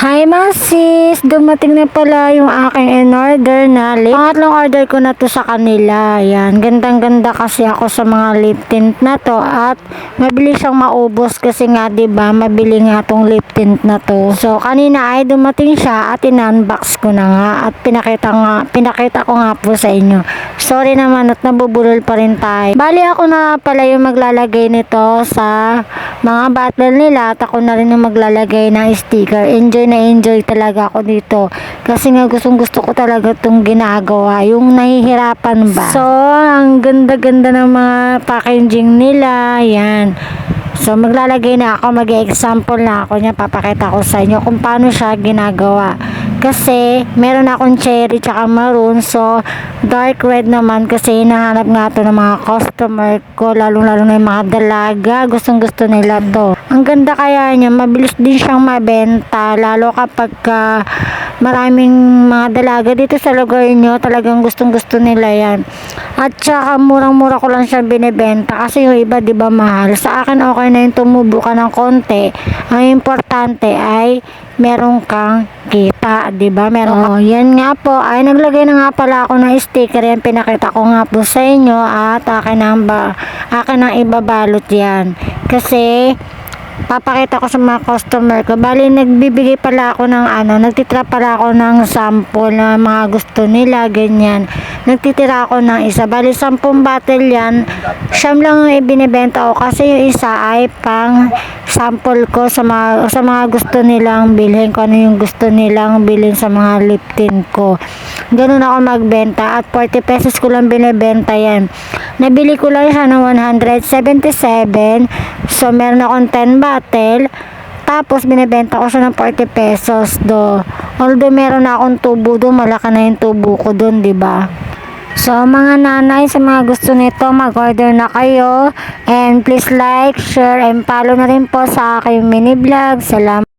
Hi mga sis! Dumating na pala yung aking in-order na lip. Pangatlong order ko na to sa kanila. Yan. Gandang-ganda kasi ako sa mga lip tint na to at mabilis siyang maubos kasi nga 'di ba mabili nga tong lip tint na to. So kanina ay dumating siya at in-unbox ko na nga at pinakita ko nga po sa inyo. Sorry naman at nabubulol pa rin tayo. Bali ako na pala yung maglalagay nito sa mga bottle nila at ako na rin yung maglalagay ng sticker. Enjoy talaga ako dito kasi nga gustong gusto ko talaga itong ginagawa, yung nahihirapan ba. So ang ganda-ganda ng mga packaging nila. Yan, so maglalagay na ako, mag-example na ako niya, papakita ko sa inyo kung paano siya ginagawa. Kasi meron akong cherry tsaka maroon, so dark red naman kasi hinahanap nga to ng mga customer ko, lalo-lalo na yung mga dalaga, gustong gusto nila to. Ang ganda kaya niya, mabilis din siyang mabenta, lalo kapag maraming mga dalaga dito sa lugar nyo, talagang gustong gusto nila yan. At saka murang-mura ko lang siya binibenta kasi yung iba 'di ba mahal. Sa akin okay na yung tumubo ka ng konti. Ang importante ay meron kang kita, 'di ba? Meron yan nga po. Ay naglagay na nga pala ako ng sticker, yan pinakita ko nga po sa inyo at akin ang ibabalot yan. Kasi papakita ko sa mga customer ko. Bali nagbibigay pala ako ng nagtitira pala ako ng sample na mga gusto nila, ganyan. Nagtitira ako ng isa. Bali 10 bottle yan. Siyam lang ang ibinibenta ko kasi yung isa ay pang sample ko sa mga gusto nilang bilhin, kung ano yung gusto nilang bilhin sa mga lip tint ko. Ganun ako magbenta at 40 pesos ko lang binibenta yan. Nabili ko lang siya ng 177. So meron akong 10 bottle. Tapos binibenta ko siya ng 40 pesos do. Although meron na akong tubo do, malaki na yung tubo ko doon, 'di ba? So mga nanay, sa mga gusto nito, mag-order na kayo and please like, share and follow na rin po sa aking mini vlog. Salamat.